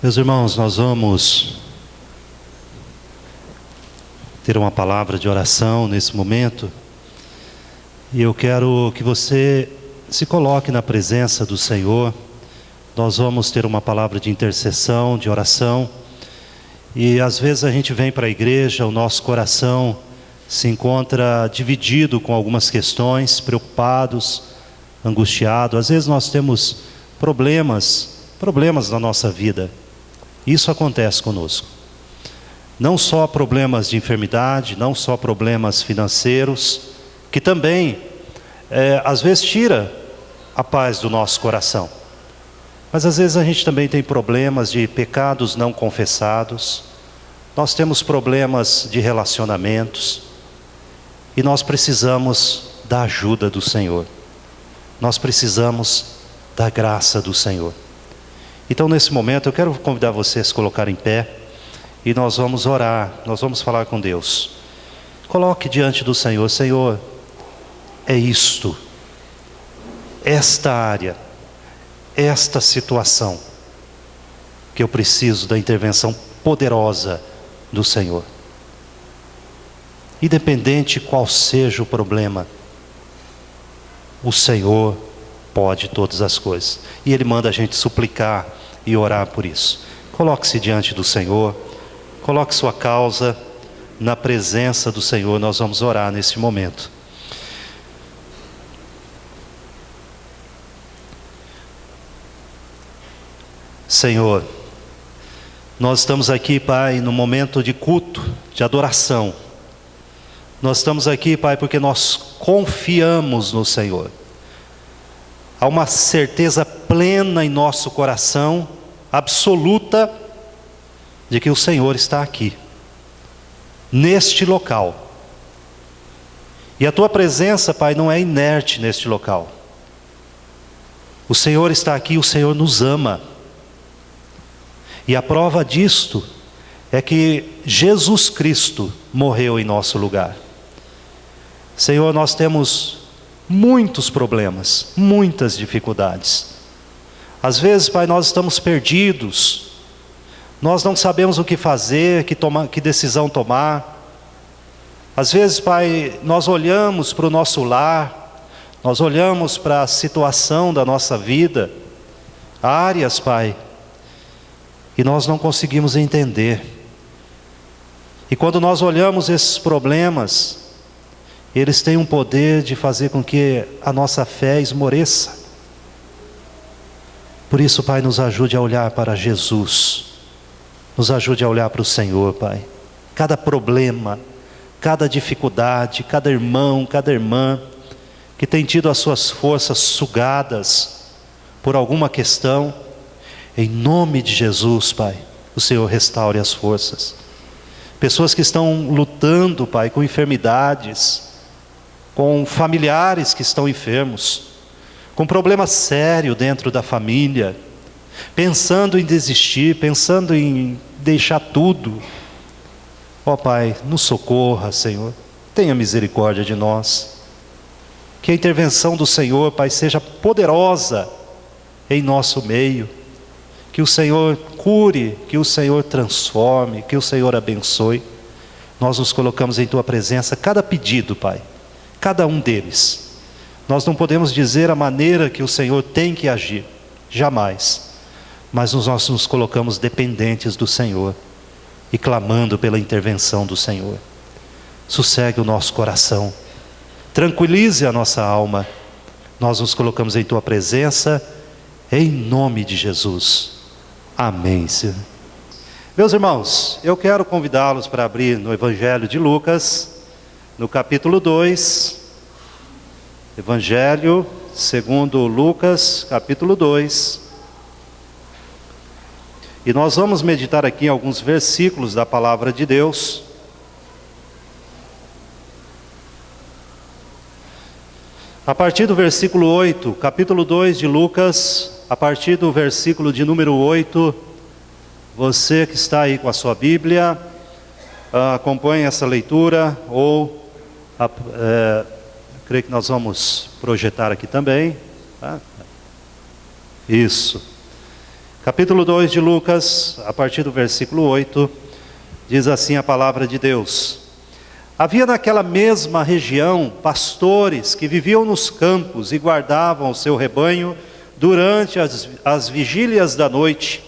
Meus irmãos, nós vamos ter uma palavra de oração nesse momento. E eu quero que você se coloque na presença do Senhor. Nós vamos ter uma palavra de intercessão, de oração. E às vezes a gente vem para a igreja, o nosso coração se encontra dividido com algumas questões, preocupados, angustiados. Às vezes nós temos problemas na nossa vida. Isso acontece conosco. Não só problemas de enfermidade, não só problemas financeiros, que também, às vezes, tira a paz do nosso coração. Mas às vezes a gente também tem problemas de pecados não confessados. Nós temos problemas de relacionamentos. E nós precisamos da ajuda do Senhor. Nós precisamos da graça do Senhor. Então, nesse momento, eu quero convidar você a se colocar em pé e nós vamos orar, nós vamos falar com Deus. Coloque diante do Senhor: Senhor, é isto, esta área, esta situação, que eu preciso da intervenção poderosa do Senhor. Independente qual seja o problema, o Senhor pode todas as coisas. E Ele manda a gente suplicar e orar por isso. Coloque-se diante do Senhor. Coloque sua causa na presença do Senhor. Nós vamos orar nesse momento. Senhor, nós estamos aqui, Pai, no momento de culto, de adoração. Nós estamos aqui, Pai, porque nós confiamos no Senhor. Há uma certeza plena em nosso coração, absoluta, de que o Senhor está aqui, neste local. E a Tua presença, Pai, não é inerte neste local. O Senhor está aqui, o Senhor nos ama. E a prova disto é que Jesus Cristo morreu em nosso lugar. Senhor, nós temos muitos problemas, muitas dificuldades. Às vezes, Pai, nós estamos perdidos. Nós não sabemos o que fazer, que decisão tomar. Às vezes, Pai, nós olhamos para o nosso lar, nós olhamos para a situação da nossa vida, áreas, Pai, e nós não conseguimos entender. E quando nós olhamos esses problemas, eles têm um poder de fazer com que a nossa fé esmoreça. Por isso, Pai, nos ajude a olhar para Jesus. Nos ajude a olhar para o Senhor, Pai. Cada problema, cada dificuldade, cada irmão, cada irmã que tem tido as suas forças sugadas por alguma questão, em nome de Jesus, Pai, o Senhor restaure as forças. Pessoas que estão lutando, Pai, com enfermidades, com familiares que estão enfermos, com problema sério dentro da família, pensando em desistir, pensando em deixar tudo. Ó Pai, nos socorra, Senhor, tenha misericórdia de nós. Que a intervenção do Senhor, Pai, seja poderosa em nosso meio. Que o Senhor cure, que o Senhor transforme, que o Senhor abençoe. Nós nos colocamos em Tua presença, cada pedido, Pai, cada um deles. Nós não podemos dizer a maneira que o Senhor tem que agir, jamais. Mas nós nos colocamos dependentes do Senhor e clamando pela intervenção do Senhor. Sossegue o nosso coração, tranquilize a nossa alma. Nós nos colocamos em Tua presença, em nome de Jesus. Amém, Senhor. Meus irmãos, eu quero convidá-los para abrir no Evangelho de Lucas, no capítulo 2, Evangelho segundo Lucas, capítulo 2. E nós vamos meditar aqui em alguns versículos da palavra de Deus. A partir do versículo 8, capítulo 2 de Lucas, a partir do versículo de número 8, você que está aí com a sua Bíblia, acompanhe essa leitura, ou creio que nós vamos projetar aqui também, tá? Isso. Capítulo 2 de Lucas, a partir do versículo 8, diz assim a palavra de Deus: Havia naquela mesma região pastores que viviam nos campos e guardavam o seu rebanho durante as vigílias da noite.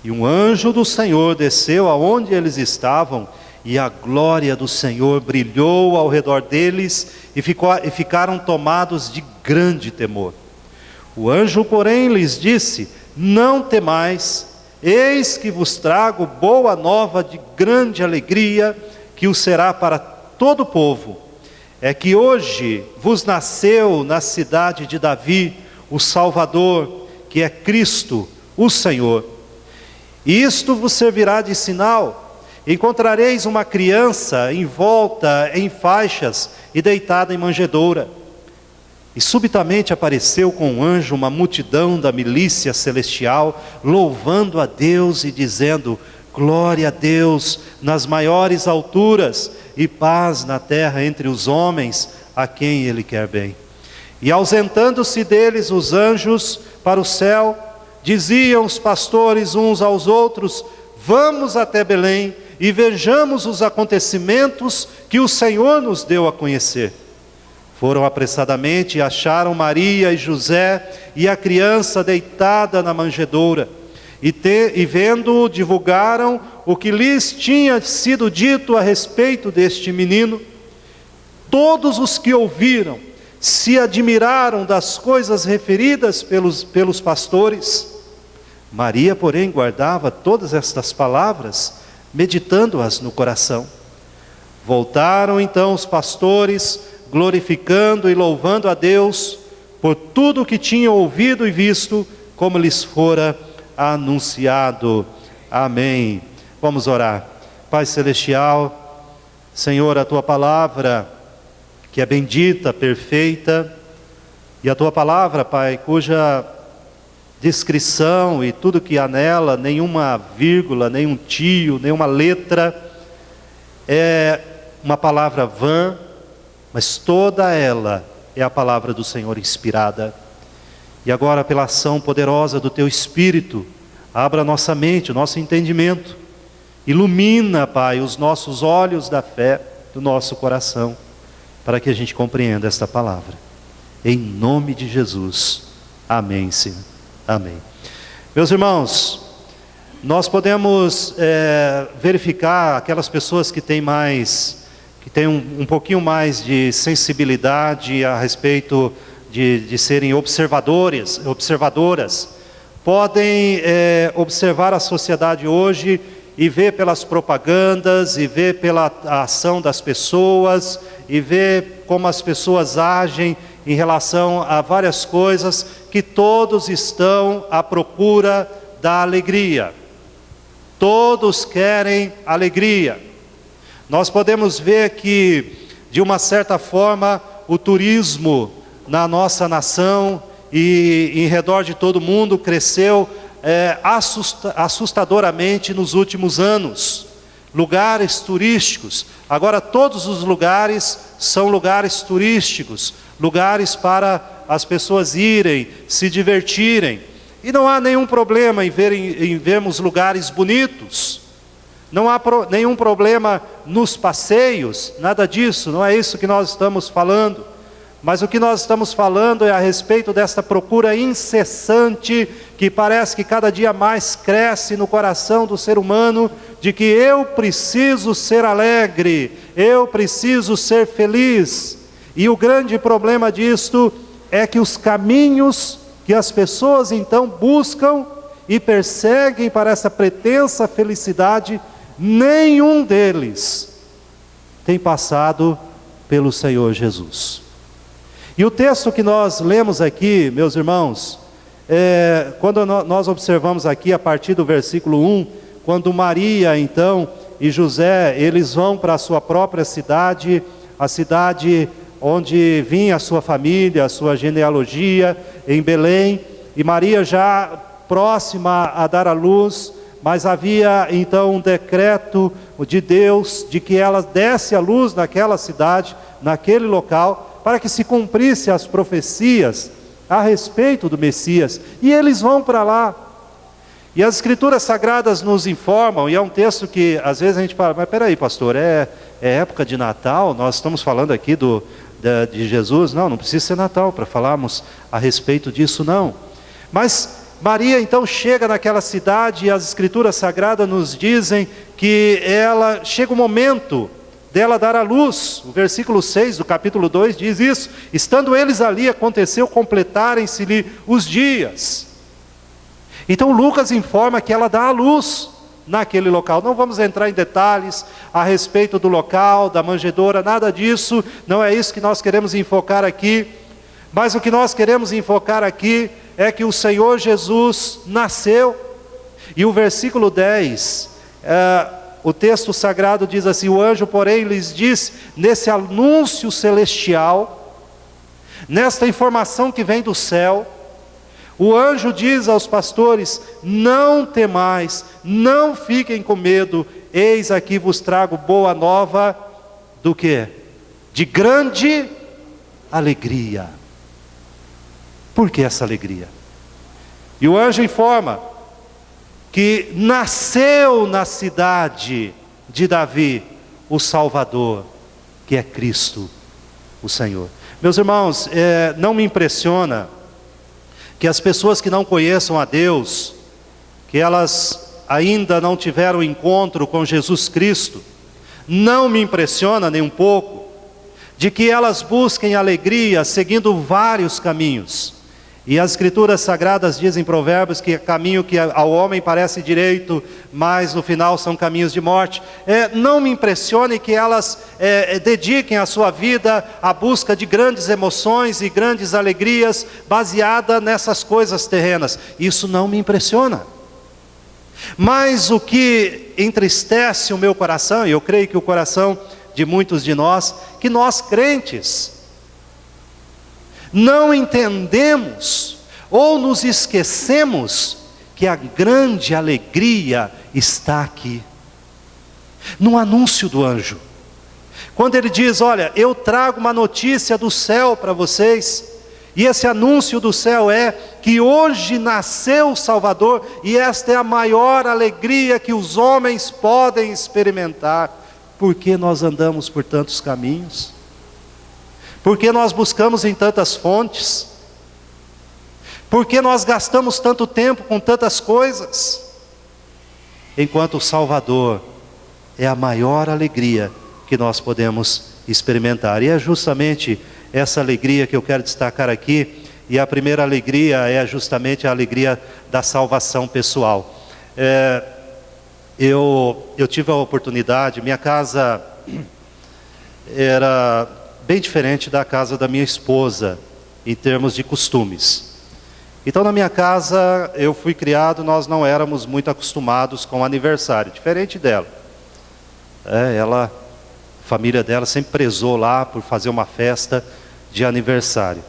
E um anjo do Senhor desceu aonde eles estavam, e a glória do Senhor brilhou ao redor deles, e ficaram tomados de grande temor. O anjo, porém, lhes disse: Não temais, eis que vos trago boa nova de grande alegria, que o será para todo o povo. É que hoje vos nasceu na cidade de Davi o Salvador, que é Cristo, o Senhor. E isto vos servirá de sinal: encontrareis uma criança envolta em faixas e deitada em manjedoura. E subitamente apareceu com um anjo uma multidão da milícia celestial, louvando a Deus e dizendo: Glória a Deus nas maiores alturas, e paz na terra entre os homens a quem Ele quer bem. E ausentando-se deles os anjos para o céu, diziam os pastores uns aos outros: Vamos até Belém e vejamos os acontecimentos que o Senhor nos deu a conhecer. Foram apressadamente e acharam Maria e José e a criança deitada na manjedoura. E vendo-o, divulgaram o que lhes tinha sido dito a respeito deste menino. Todos os que ouviram se admiraram das coisas referidas pelos pastores. Maria, porém, guardava todas estas palavras, meditando-as no coração. Voltaram então os pastores, glorificando e louvando a Deus por tudo o que tinham ouvido e visto, como lhes fora anunciado. Amém. Vamos orar. Pai celestial, Senhor, a Tua palavra, que é bendita, perfeita, e a Tua palavra, Pai, cuja descrição e tudo que há nela, nenhuma vírgula, nenhum tio, nenhuma letra, é uma palavra vã, mas toda ela é a palavra do Senhor inspirada. E agora, pela ação poderosa do Teu Espírito, abra nossa mente, o nosso entendimento, ilumina, Pai, os nossos olhos da fé, do nosso coração, para que a gente compreenda esta palavra. Em nome de Jesus. Amém, Senhor. Amém. Meus irmãos, nós podemos verificar aquelas pessoas que têm um pouquinho mais de sensibilidade a respeito de serem observadoras, podem observar a sociedade hoje e ver pelas propagandas, e ver pela ação das pessoas, e ver como as pessoas agem em relação a várias coisas, que todos estão à procura da alegria. Todos querem alegria. Nós podemos ver que, de uma certa forma, o turismo na nossa nação e em redor de todo mundo cresceu assustadoramente nos últimos anos. Lugares turísticos, agora todos os lugares são lugares turísticos, lugares para as pessoas irem, se divertirem. E não há nenhum problema em vermos lugares bonitos. Não há nenhum problema nos passeios, nada disso, não é isso que nós estamos falando. Mas o que nós estamos falando é a respeito desta procura incessante, que parece que cada dia mais cresce no coração do ser humano, de que eu preciso ser alegre, eu preciso ser feliz. E o grande problema disto é que os caminhos que as pessoas então buscam e perseguem para essa pretensa felicidade, nenhum deles tem passado pelo Senhor Jesus. E o texto que nós lemos aqui, meus irmãos, quando nós observamos aqui a partir do versículo 1, quando Maria então e José, eles vão para a sua própria cidade, a cidade onde vinha a sua família, a sua genealogia, em Belém, e Maria já próxima a dar à luz, mas havia então um decreto de Deus, de que ela desse à luz naquela cidade, naquele local, para que se cumprisse as profecias a respeito do Messias. E eles vão para lá. E as Escrituras Sagradas nos informam, e é um texto que às vezes a gente fala, mas peraí pastor, é época de Natal, nós estamos falando aqui de Jesus, não precisa ser Natal para falarmos a respeito disso não. Mas Maria então chega naquela cidade e as Escrituras Sagradas nos dizem que chega o momento dela dar à luz. O versículo 6 do capítulo 2 diz isso: estando eles ali, aconteceu completarem-se-lhe os dias. Então Lucas informa que ela dá à luz naquele local. Não vamos entrar em detalhes a respeito do local, da manjedoura, nada disso, não é isso que nós queremos enfocar aqui. Mas o que nós queremos enfocar aqui é que o Senhor Jesus nasceu. E o versículo 10, o texto sagrado diz assim: o anjo porém lhes disse, nesse anúncio celestial, nesta informação que vem do céu, o anjo diz aos pastores: não temais, não fiquem com medo, eis aqui vos trago boa nova, do quê? De grande alegria. Por que essa alegria? E o anjo informa que nasceu na cidade de Davi o Salvador, que é Cristo, o Senhor. Meus irmãos, não me impressiona que as pessoas que não conheçam a Deus, que elas ainda não tiveram encontro com Jesus Cristo, não me impressiona nem um pouco, de que elas busquem alegria seguindo vários caminhos. E as Escrituras Sagradas dizem em Provérbios que caminho que ao homem parece direito, mas no final são caminhos de morte. Não me impressione que elas dediquem a sua vida à busca de grandes emoções e grandes alegrias, baseada nessas coisas terrenas. Isso não me impressiona. Mas o que entristece o meu coração, e eu creio que o coração de muitos de nós, que nós crentes não entendemos ou nos esquecemos que a grande alegria está aqui, no anúncio do anjo. Quando ele diz: olha, eu trago uma notícia do céu para vocês, e esse anúncio do céu é que hoje nasceu o Salvador, e esta é a maior alegria que os homens podem experimentar. Por que nós andamos por tantos caminhos? Por que nós buscamos em tantas fontes? Por que nós gastamos tanto tempo com tantas coisas? Enquanto o Salvador é a maior alegria que nós podemos experimentar. E é justamente essa alegria que eu quero destacar aqui. E a primeira alegria é justamente a alegria da salvação pessoal. Eu tive a oportunidade, minha casa era bem diferente da casa da minha esposa, em termos de costumes. Então na minha casa, eu fui criado, nós não éramos muito acostumados com o aniversário, diferente dela. A família dela sempre prezou lá por fazer uma festa de aniversário.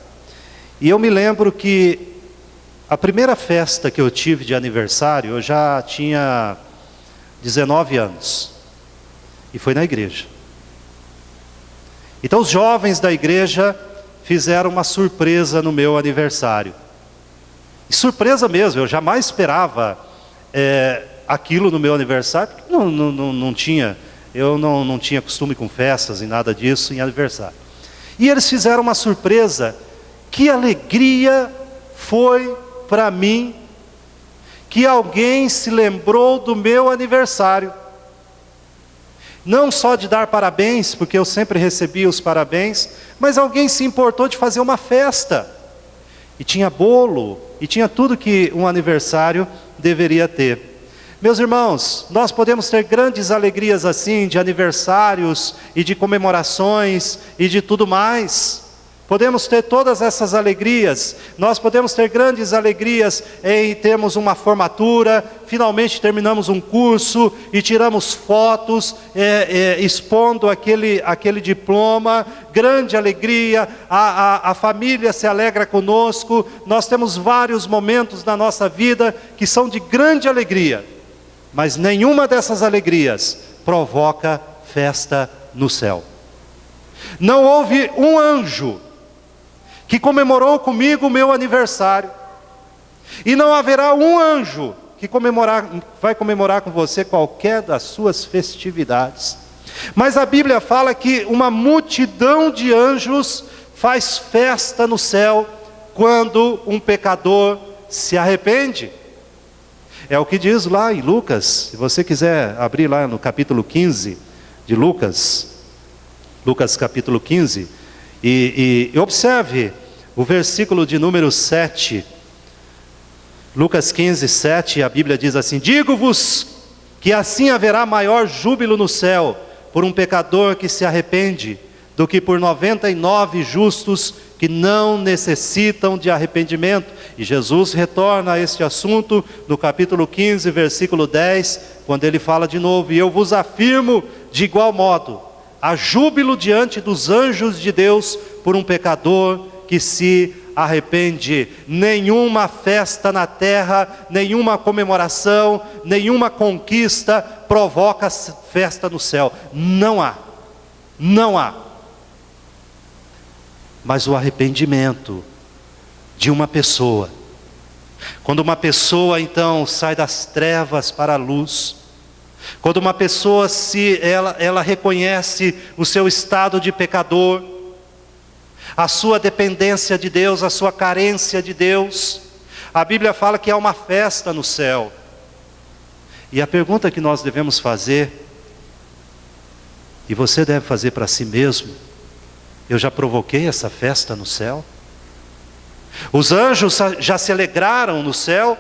E eu me lembro que a primeira festa que eu tive de aniversário, eu já tinha 19 anos, e foi na igreja. Então os jovens da igreja fizeram uma surpresa no meu aniversário. E surpresa mesmo, eu jamais esperava aquilo no meu aniversário, porque eu não tinha costume com festas e nada disso em aniversário. E eles fizeram uma surpresa. Que alegria foi para mim que alguém se lembrou do meu aniversário. Não só de dar parabéns, porque eu sempre recebia os parabéns, mas alguém se importou de fazer uma festa. E tinha bolo, e tinha tudo que um aniversário deveria ter. Meus irmãos, nós podemos ter grandes alegrias assim, de aniversários, e de comemorações, e de tudo mais. Podemos ter todas essas alegrias. Nós podemos ter grandes alegrias em termos uma formatura, finalmente terminamos um curso e tiramos fotos expondo aquele diploma, grande alegria, a família se alegra conosco. Nós temos vários momentos na nossa vida que são de grande alegria, mas nenhuma dessas alegrias provoca festa no céu. Não houve um anjo que comemorou comigo o meu aniversário, e não haverá um anjo que vai comemorar com você qualquer das suas festividades. Mas a Bíblia fala que uma multidão de anjos faz festa no céu quando um pecador se arrepende. É o que diz lá em Lucas. Se você quiser abrir lá no capítulo 15 de Lucas, Lucas capítulo 15, e observe o versículo de número 7. Lucas 15, 7, a Bíblia diz assim: digo-vos que assim haverá maior júbilo no céu por um pecador que se arrepende, do que por 99 justos que não necessitam de arrependimento. E Jesus retorna a este assunto no capítulo 15, versículo 10, quando ele fala de novo: e eu vos afirmo de igual modo, há júbilo diante dos anjos de Deus por um pecador que se arrepende. Nenhuma festa na terra, nenhuma comemoração, nenhuma conquista provoca festa no céu. Não há. Não há. Mas o arrependimento de uma pessoa, quando uma pessoa então sai das trevas para a luz, quando uma pessoa ela reconhece o seu estado de pecador, a sua dependência de Deus, a sua carência de Deus, a Bíblia fala que há uma festa no céu. E a pergunta que nós devemos fazer, e você deve fazer para si mesmo: eu já provoquei essa festa no céu? Os anjos já se alegraram no céu,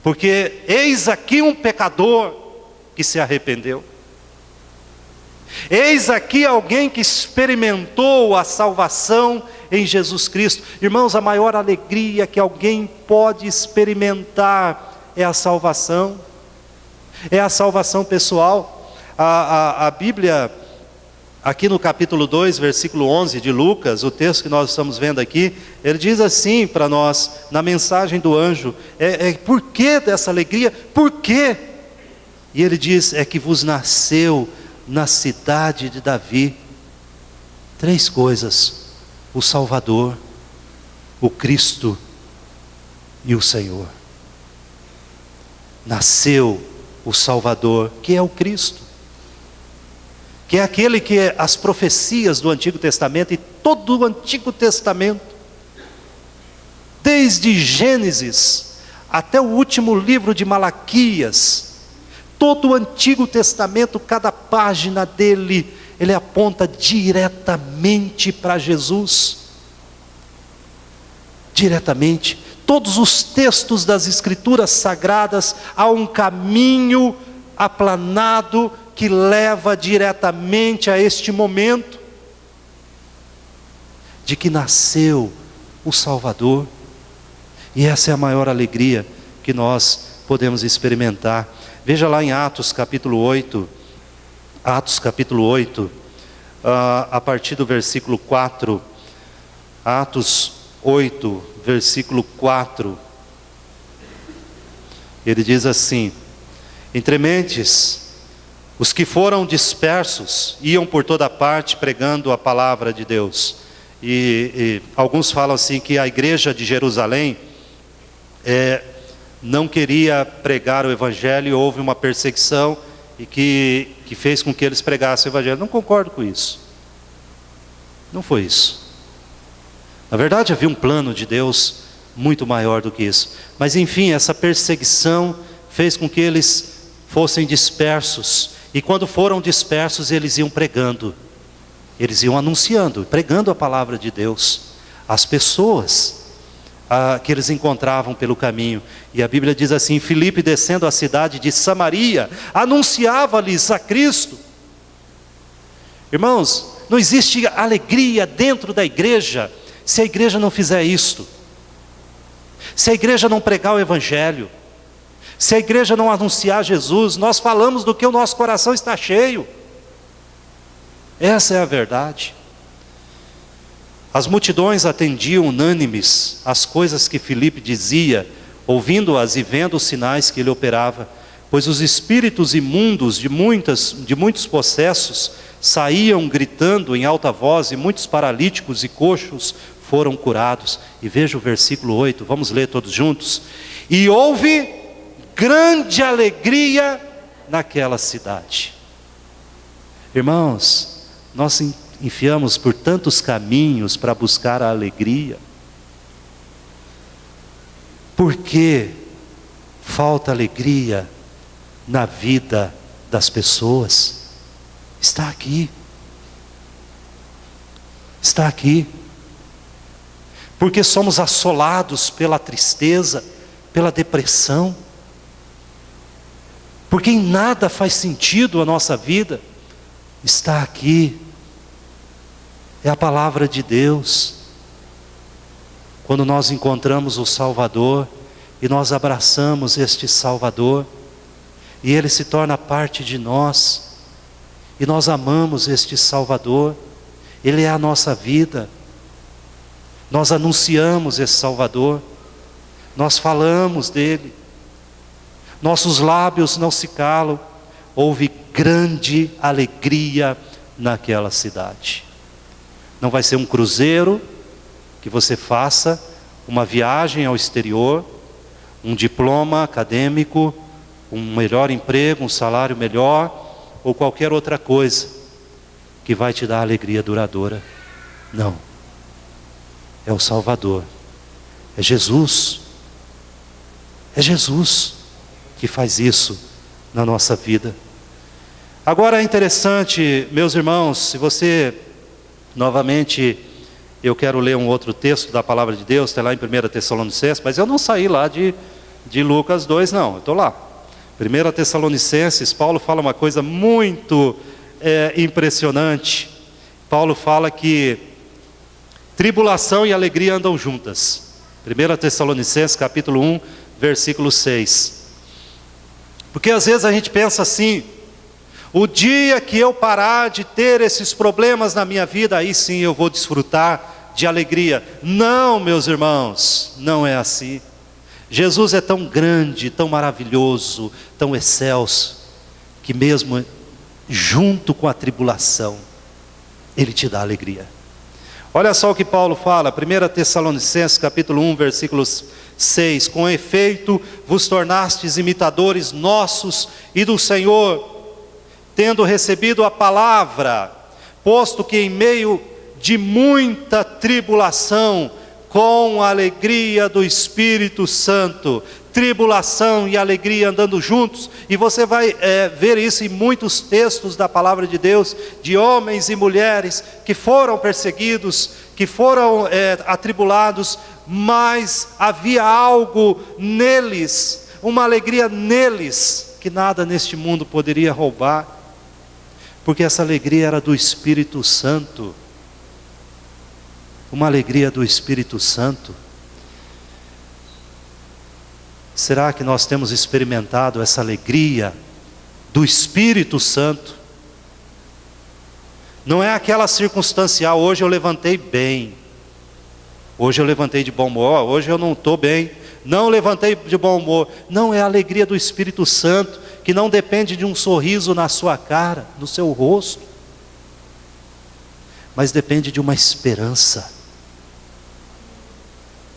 porque eis aqui um pecador que se arrependeu. Eis aqui alguém que experimentou a salvação em Jesus Cristo. Irmãos, a maior alegria que alguém pode experimentar é a salvação. É a salvação pessoal. A Bíblia, aqui no capítulo 2, versículo 11 de Lucas, o texto que nós estamos vendo aqui, ele diz assim para nós, na mensagem do anjo: por que dessa alegria? Por quê? E ele diz: é que vos nasceu na cidade de Davi 3 coisas: o Salvador, o Cristo e o Senhor. Nasceu o Salvador, que é o Cristo, que é aquele que as profecias do Antigo Testamento, e todo o Antigo Testamento, desde Gênesis até o último livro de Malaquias, todo o Antigo Testamento, cada página dele, ele aponta diretamente para Jesus. Diretamente. Todos os textos das Escrituras Sagradas, há um caminho aplanado que leva diretamente a este momento, de que nasceu o Salvador. E essa é a maior alegria que nós podemos experimentar. Veja lá em Atos capítulo 8, a partir do versículo 4, Atos 8, versículo 4, ele diz assim: entre mentes, os que foram dispersos iam por toda parte pregando a palavra de Deus. E alguns falam assim que a igreja de Jerusalém não queria pregar o Evangelho, e houve uma perseguição e que fez com que eles pregassem o Evangelho. Não concordo com isso. Não foi isso. Na verdade, havia um plano de Deus muito maior do que isso. Mas enfim, essa perseguição fez com que eles fossem dispersos. E quando foram dispersos, eles iam pregando. Eles iam anunciando, pregando a palavra de Deus às pessoas que eles encontravam pelo caminho. E a Bíblia diz assim: Filipe, descendo à cidade de Samaria, anunciava-lhes a Cristo. Irmãos, não existe alegria dentro da igreja se a igreja não fizer isto, se a igreja não pregar o Evangelho, se a igreja não anunciar Jesus. Nós falamos do que o nosso coração está cheio. Essa é a verdade. As multidões atendiam unânimes às coisas que Filipe dizia, ouvindo-as e vendo os sinais que ele operava, pois os espíritos imundos de muitos possessos saíam gritando em alta voz, e muitos paralíticos e coxos foram curados. E veja o versículo 8, vamos ler todos juntos. E houve grande alegria naquela cidade. Irmãos, nós enfiamos por tantos caminhos para buscar a alegria. Por que falta alegria na vida das pessoas? Está aqui. Está aqui. Porque somos assolados pela tristeza, pela depressão. Porque em nada faz sentido a nossa vida. Está aqui. É a palavra de Deus. Quando nós encontramos o Salvador e nós abraçamos este Salvador, e Ele se torna parte de nós, e nós amamos este Salvador, Ele é a nossa vida, nós anunciamos esse Salvador, nós falamos dEle, nossos lábios não se calam. Houve grande alegria naquela cidade. Não vai ser um cruzeiro que você faça, uma viagem ao exterior, um diploma acadêmico, um melhor emprego, um salário melhor, ou qualquer outra coisa que vai te dar alegria duradoura. Não. É o Salvador. É Jesus. É Jesus que faz isso na nossa vida. Agora é interessante, meus irmãos, se você, novamente, eu quero ler um outro texto da palavra de Deus, está lá em 1 Tessalonicenses, mas eu não saí lá de Lucas 2, não, eu estou lá. 1 Tessalonicenses, Paulo fala uma coisa muito impressionante. Paulo fala que tribulação e alegria andam juntas. 1 Tessalonicenses capítulo 1, versículo 6. Porque às vezes a gente pensa assim: o dia que eu parar de ter esses problemas na minha vida, aí sim eu vou desfrutar de alegria. Não, meus irmãos, não é assim. Jesus é tão grande, tão maravilhoso, tão excelso, que mesmo junto com a tribulação, Ele te dá alegria. Olha só o que Paulo fala, 1 Tessalonicenses capítulo 1, versículos 6. Com efeito, vos tornastes imitadores nossos e do Senhor, tendo recebido a palavra, posto que em meio de muita tribulação, com a alegria do Espírito Santo, tribulação e alegria andando juntos, e você vai ver isso em muitos textos da palavra de Deus, de homens e mulheres que foram perseguidos, que foram atribulados, mas havia algo neles, uma alegria neles, que nada neste mundo poderia roubar, porque essa alegria era do Espírito Santo, uma alegria do Espírito Santo. Será que nós temos experimentado essa alegria do Espírito Santo? Não é aquela circunstancial: hoje eu levantei bem, hoje eu levantei de bom humor, hoje eu não estou bem, não levantei de bom humor. Não, é a alegria do Espírito Santo, que não depende de um sorriso na sua cara, no seu rosto, mas depende de uma esperança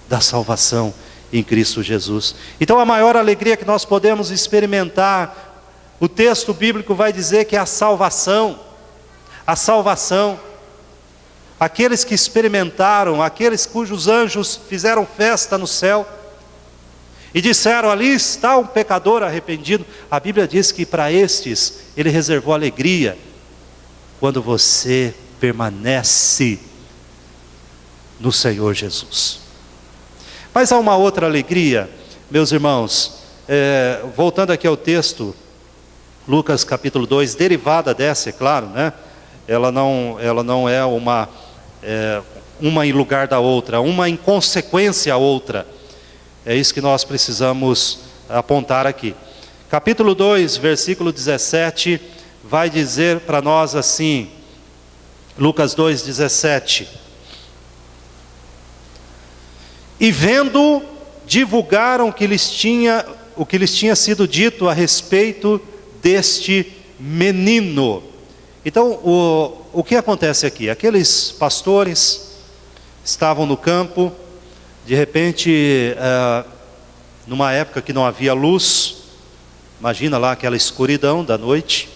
da salvação em Cristo Jesus. Então a maior alegria que nós podemos experimentar, o texto bíblico vai dizer que é a salvação. A salvação. Aqueles que experimentaram, aqueles cujos anjos fizeram festa no céu e disseram: ali está um pecador arrependido. A Bíblia diz que para estes Ele reservou alegria quando você permanece no Senhor Jesus. Mas há uma outra alegria, meus irmãos, voltando aqui ao texto, Lucas capítulo 2, derivada dessa, é claro, né? Ela não é uma em lugar da outra, uma em consequência à outra. É isso que nós precisamos apontar aqui. Capítulo 2, versículo 17, vai dizer para nós assim, Lucas 2, 17. E vendo, divulgaram o que lhes tinha sido dito a respeito deste menino. Então, o que acontece aqui? Aqueles pastores estavam no campo, de repente, numa época que não havia luz, Imagina lá aquela escuridão da noite.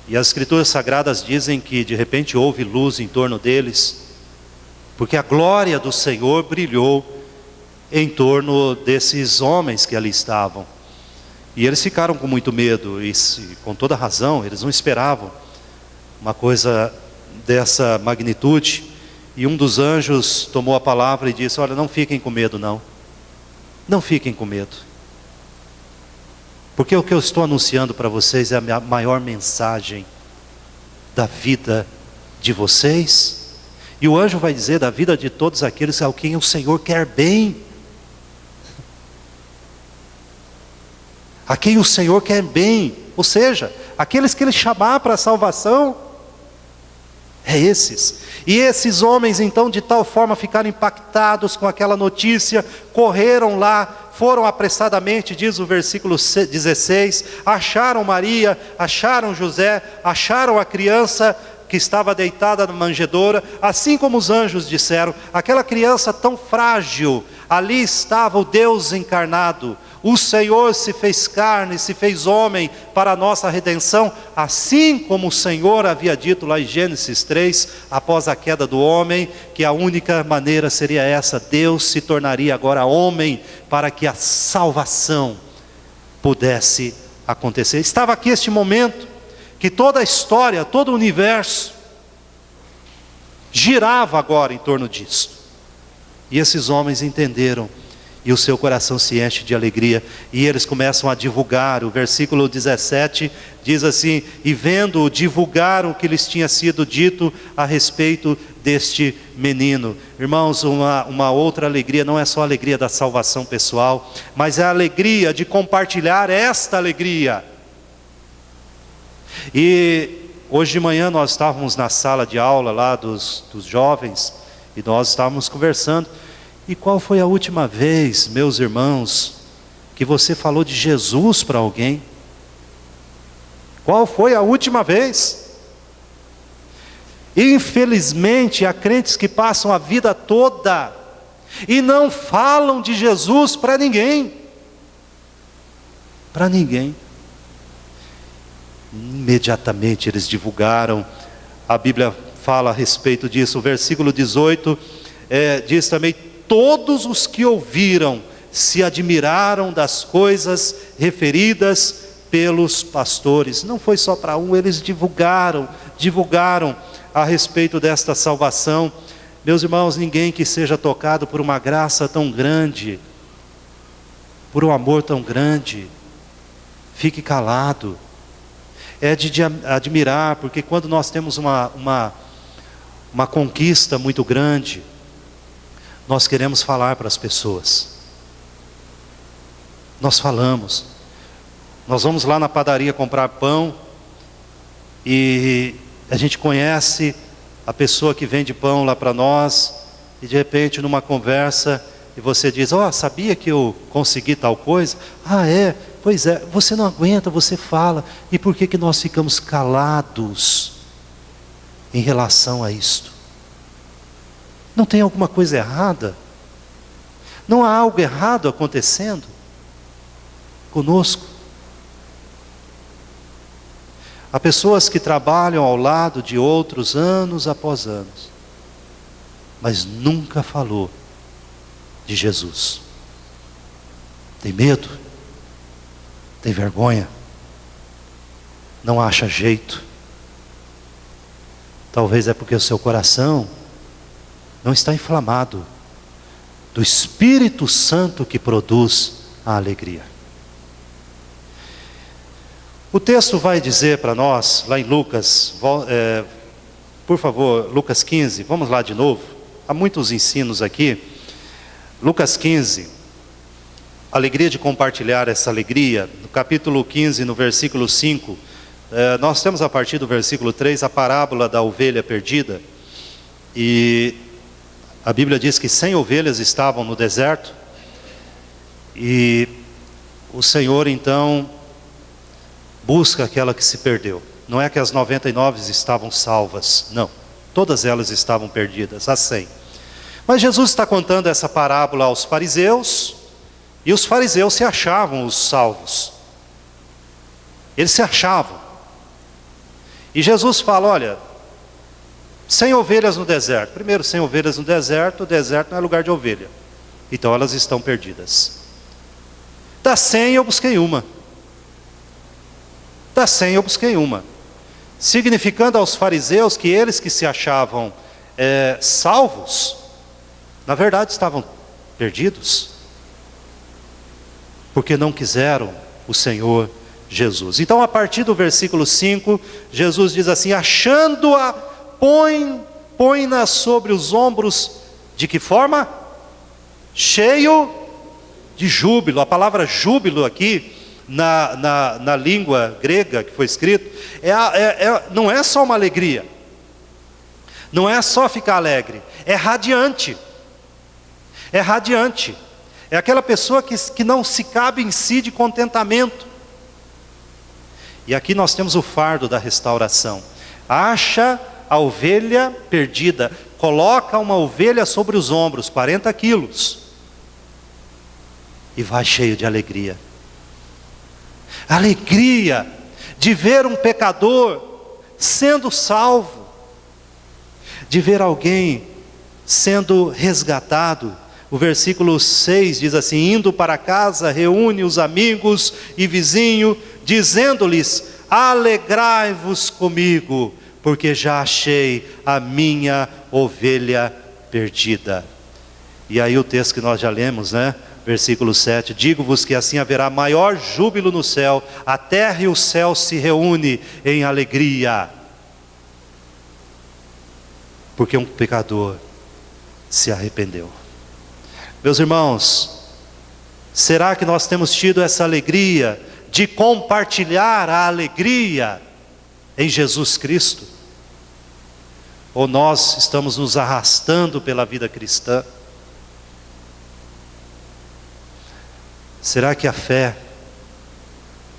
E as Escrituras Sagradas dizem que de repente houve luz em torno deles, porque a glória do Senhor brilhou em torno desses homens que ali estavam. E eles ficaram com muito medo, e com toda razão, eles não esperavam uma coisa dessa magnitude. E um dos anjos tomou a palavra e disse: olha, não fiquem com medo não. Não fiquem com medo. Porque o que eu estou anunciando para vocês é a maior mensagem da vida de vocês. E o anjo vai dizer da vida de todos aqueles a quem o Senhor quer bem. A quem o Senhor quer bem. Ou seja, aqueles que Ele chamar para a salvação. É esses. E esses homens então de tal forma ficaram impactados com aquela notícia, correram lá, foram apressadamente, diz o versículo 16, acharam Maria, acharam José, acharam a criança que estava deitada na manjedoura, assim como os anjos disseram, aquela criança tão frágil, ali estava o Deus encarnado, o Senhor se fez carne, se fez homem para a nossa redenção, assim como o Senhor havia dito lá em Gênesis 3, após a queda do homem, que a única maneira seria essa, Deus se tornaria agora homem, para que a salvação pudesse acontecer. Estava aqui este momento, que toda a história, todo o universo, girava agora em torno disso. E esses homens entenderam, e o seu coração se enche de alegria, e eles começam a divulgar. O versículo 17 diz assim: e vendo-o, divulgaram o que lhes tinha sido dito a respeito deste menino. Irmãos, uma outra alegria, não é só a alegria da salvação pessoal, mas é a alegria de compartilhar esta alegria. E hoje de manhã nós estávamos na sala de aula lá dos jovens, e nós estávamos conversando. E qual foi a última vez, meus irmãos, que você falou de Jesus para alguém? Qual foi a última vez? Infelizmente, há crentes que passam a vida toda e não falam de Jesus para ninguém. Para ninguém. Imediatamente eles divulgaram. A Bíblia fala a respeito disso. O versículo 18 diz também: todos os que ouviram se admiraram das coisas referidas pelos pastores. Não foi só para um, eles divulgaram a respeito desta salvação. Meus irmãos, ninguém que seja tocado por uma graça tão grande, por um amor tão grande, fique calado. É de admirar, porque quando nós temos uma conquista muito grande, nós queremos falar para as pessoas. Nós falamos. Nós vamos lá na padaria comprar pão, e a gente conhece a pessoa que vende pão lá para nós, e de repente numa conversa, e você diz: ó, sabia que eu consegui tal coisa? Ah, é? Pois é. Você não aguenta, você fala. E por que nós ficamos calados em relação a isto? Não tem alguma coisa errada? Não há algo errado acontecendo conosco? Há pessoas que trabalham ao lado de outros anos após anos, mas nunca falou de Jesus. Tem medo? Tem vergonha? Não acha jeito? Talvez é porque o seu coração não está inflamado do Espírito Santo que produz a alegria. O texto vai dizer para nós, lá em Lucas, por favor, Lucas 15, vamos lá de novo. Há muitos ensinos aqui. Lucas 15, alegria de compartilhar essa alegria. No capítulo 15, no versículo 5, nós temos a partir do versículo 3 a parábola da ovelha perdida. E a Bíblia diz que 100 ovelhas estavam no deserto, e o Senhor então busca aquela que se perdeu. Não é que as 99 estavam salvas, não, todas elas estavam perdidas, as 100. Mas Jesus está contando essa parábola aos fariseus, e os fariseus se achavam os salvos. Eles se achavam. E Jesus fala, olha, 100 ovelhas no deserto. Primeiro, 100 ovelhas no deserto, o deserto não é lugar de ovelha. Então elas estão perdidas. Das 100 eu busquei uma. Das 100 eu busquei uma. Significando aos fariseus que eles que se achavam salvos, na verdade estavam perdidos. Porque não quiseram o Senhor Jesus. Então a partir do versículo 5, Jesus diz assim, achando-a, põe-na sobre os ombros, de que forma? Cheio de júbilo. A palavra júbilo aqui, na língua grega que foi escrito, não é só uma alegria, não é só ficar alegre, é radiante, é radiante, é aquela pessoa que não se cabe em si de contentamento. E aqui nós temos o fardo da restauração. Acha a ovelha perdida, coloca uma ovelha sobre os ombros, 40 quilos, e vai cheio de alegria. Alegria de ver um pecador sendo salvo, de ver alguém sendo resgatado. O versículo 6 diz assim, indo para casa, reúne os amigos e vizinhos, dizendo-lhes, alegrai-vos comigo, porque já achei a minha ovelha perdida. E aí o texto que nós já lemos, né? Versículo 7, digo-vos que assim haverá maior júbilo no céu, a terra e o céu se reúnem em alegria, porque um pecador se arrependeu. Meus irmãos, será que nós temos tido essa alegria de compartilhar a alegria em Jesus Cristo? Ou nós estamos nos arrastando pela vida cristã? Será que a fé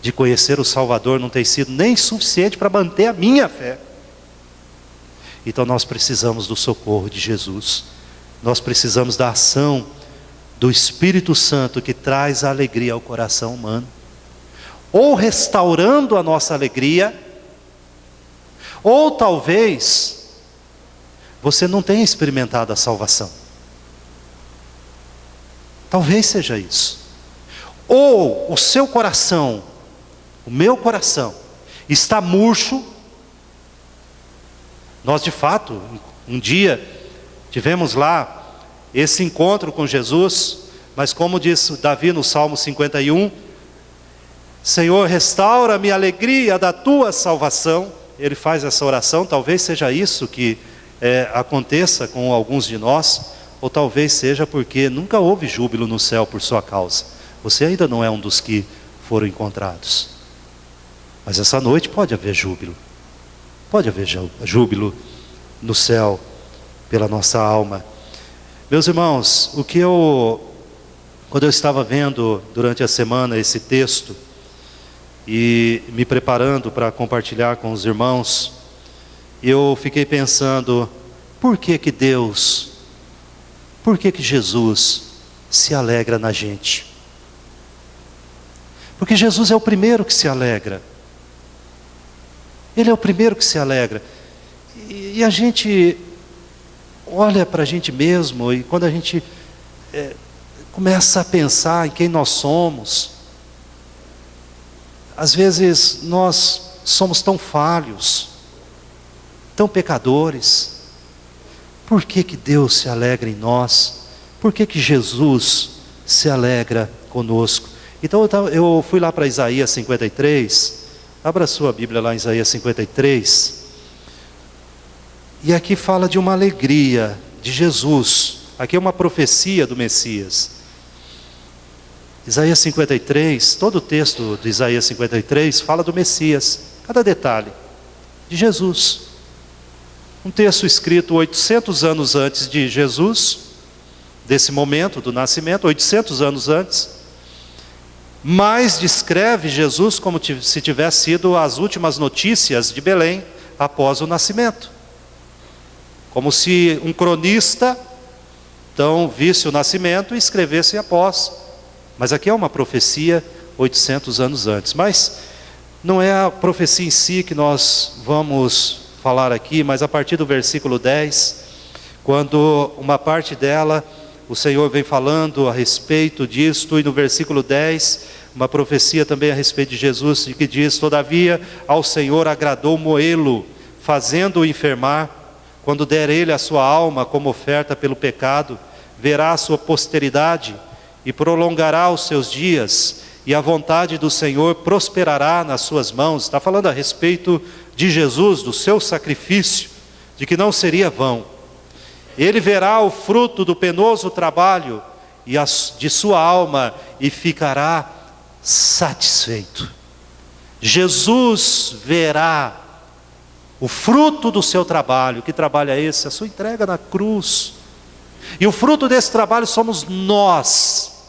de conhecer o Salvador não tem sido nem suficiente para manter a minha fé? Então nós precisamos do socorro de Jesus. Nós precisamos da ação do Espírito Santo que traz a alegria ao coração humano. Ou restaurando a nossa alegria, ou talvez você não tenha experimentado a salvação. Talvez seja isso. Ou o seu coração, o meu coração, está murcho. Nós de fato, um dia, tivemos lá esse encontro com Jesus, mas como diz Davi no Salmo 51, Senhor, restaura-me a alegria da tua salvação. Ele faz essa oração, talvez seja isso que aconteça com alguns de nós, ou talvez seja porque nunca houve júbilo no céu por sua causa. Você ainda não é um dos que foram encontrados. Mas essa noite pode haver júbilo. Pode haver júbilo no céu pela nossa alma. Meus irmãos, quando eu estava vendo durante a semana esse texto e me preparando para compartilhar com os irmãos, eu fiquei pensando, por que Jesus se alegra na gente? Porque Jesus é o primeiro que se alegra. Ele é o primeiro que se alegra. E a gente olha para a gente mesmo, e quando a gente começa a pensar em quem nós somos, às vezes nós somos tão falhos, tão pecadores. Por que Deus se alegra em nós? Por que Jesus se alegra conosco? Então eu fui lá para Isaías 53, abra sua Bíblia lá em Isaías 53, e aqui fala de uma alegria de Jesus, aqui é uma profecia do Messias. Isaías 53, todo o texto de Isaías 53 fala do Messias, cada detalhe, de Jesus. Um texto escrito 800 anos antes de Jesus, desse momento do nascimento, 800 anos antes, mas descreve Jesus como se tivesse sido as últimas notícias de Belém após o nascimento. Como se um cronista então visse o nascimento e escrevesse após. Mas aqui é uma profecia 800 anos antes. Mas Não é a profecia em si que nós vamos falar aqui, mas a partir do versículo 10, quando uma parte dela, o Senhor vem falando a respeito disto, e no versículo 10, uma profecia também a respeito de Jesus, que diz: todavia ao Senhor agradou moê-lo, fazendo-o enfermar. Quando der ele a sua alma como oferta pelo pecado, verá a sua posteridade e prolongará os seus dias, e a vontade do Senhor prosperará nas suas mãos. Está falando a respeito de Jesus, do seu sacrifício, de que não seria vão. Ele verá o fruto do penoso trabalho de sua alma e ficará satisfeito. Jesus verá o fruto do seu trabalho. Que trabalho é esse? A sua entrega na cruz. E o fruto desse trabalho somos nós,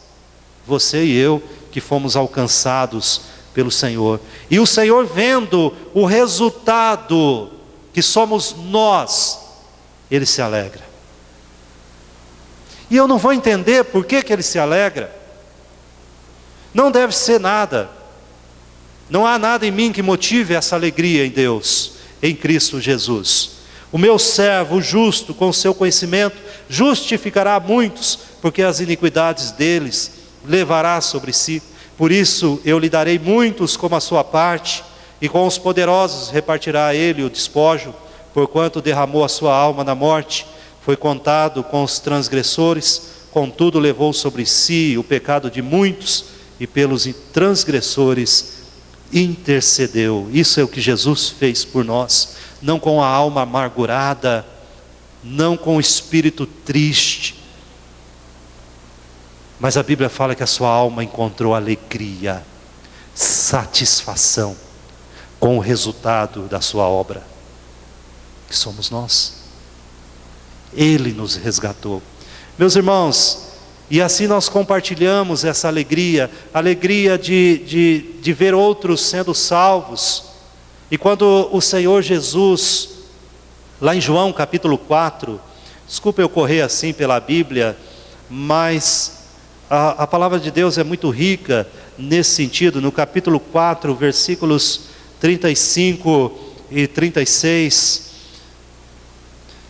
você e eu, que fomos alcançados pelo Senhor. E o Senhor, vendo o resultado, que somos nós, Ele se alegra. E eu não vou entender por que Ele se alegra. Não deve ser nada. Não há nada em mim que motive essa alegria em Deus, em Cristo Jesus. O meu servo justo, com o seu conhecimento, justificará muitos, porque as iniquidades deles levará sobre si. Por isso eu lhe darei muitos como a sua parte, e com os poderosos repartirá ele o despojo, porquanto derramou a sua alma na morte, foi contado com os transgressores, contudo levou sobre si o pecado de muitos, e pelos transgressores intercedeu. Isso é o que Jesus fez por nós, não com a alma amargurada, não com o espírito triste, mas a Bíblia fala que a sua alma encontrou alegria, satisfação com o resultado da sua obra, que somos nós. Ele nos resgatou. Meus irmãos, e assim nós compartilhamos essa alegria, alegria de ver outros sendo salvos. E quando o Senhor Jesus, lá em João capítulo 4, desculpa eu correr assim pela Bíblia, mas a palavra de Deus é muito rica nesse sentido. No capítulo 4, versículos 35 e 36,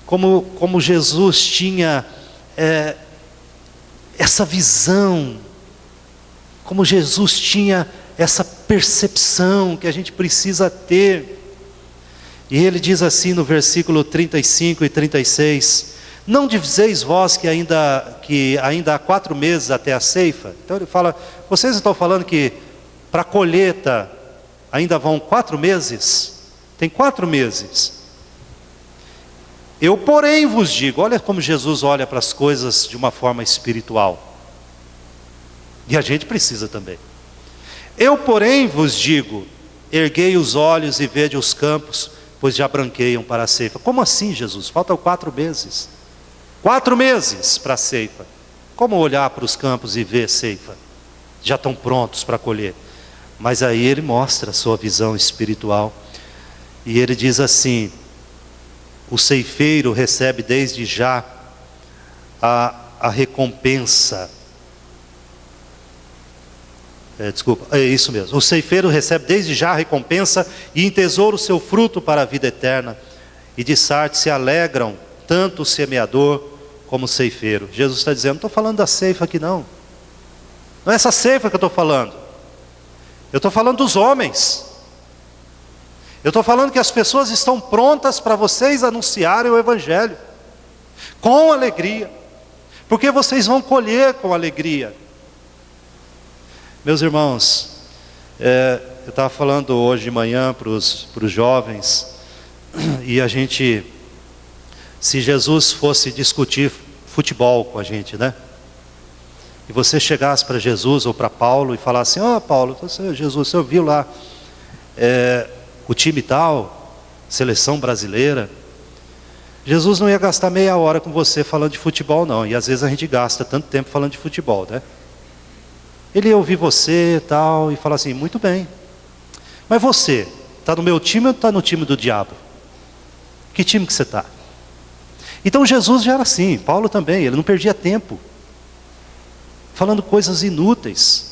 como Jesus tinha essa visão, como Jesus tinha essa percepção que a gente precisa ter. E ele diz assim no versículo 35 e 36, não dizeis vós que ainda há 4 meses até a ceifa? Então ele fala, vocês estão falando que para a colheita ainda vão 4 meses? Tem 4 meses. Eu porém vos digo, olha como Jesus olha para as coisas de uma forma espiritual. E a gente precisa também. Eu porém vos digo, erguei os olhos e vede os campos, pois já branqueiam para a ceifa. Como assim, Jesus? Faltam 4 meses. 4 meses para a ceifa. Como olhar para os campos e ver ceifa? Já estão prontos para colher. Mas aí ele mostra a sua visão espiritual. E ele diz assim, o ceifeiro recebe desde já a recompensa. É isso mesmo. O ceifeiro recebe desde já a recompensa e entesoura o seu fruto para a vida eterna. E de Sarte se alegram tanto o semeador como o ceifeiro. Jesus está dizendo, não estou falando da ceifa aqui não. Não é essa ceifa que eu estou falando. Eu estou falando dos homens. Eu estou falando que as pessoas estão prontas para vocês anunciarem o Evangelho. Com alegria. Porque vocês vão colher com alegria. Meus irmãos, eu estava falando hoje de manhã para os jovens, e se Jesus fosse discutir futebol com a gente, né? E você chegasse para Jesus ou para Paulo e falasse, Paulo, Jesus, você viu lá o time tal, seleção brasileira? Jesus não ia gastar meia hora com você falando de futebol não, e às vezes a gente gasta tanto tempo falando de futebol, né? Ele ia ouvir você e tal, e falar assim, muito bem, mas você, está no meu time ou está no time do diabo? Que time que você está? Então Jesus já era assim, Paulo também, ele não perdia tempo, falando coisas inúteis.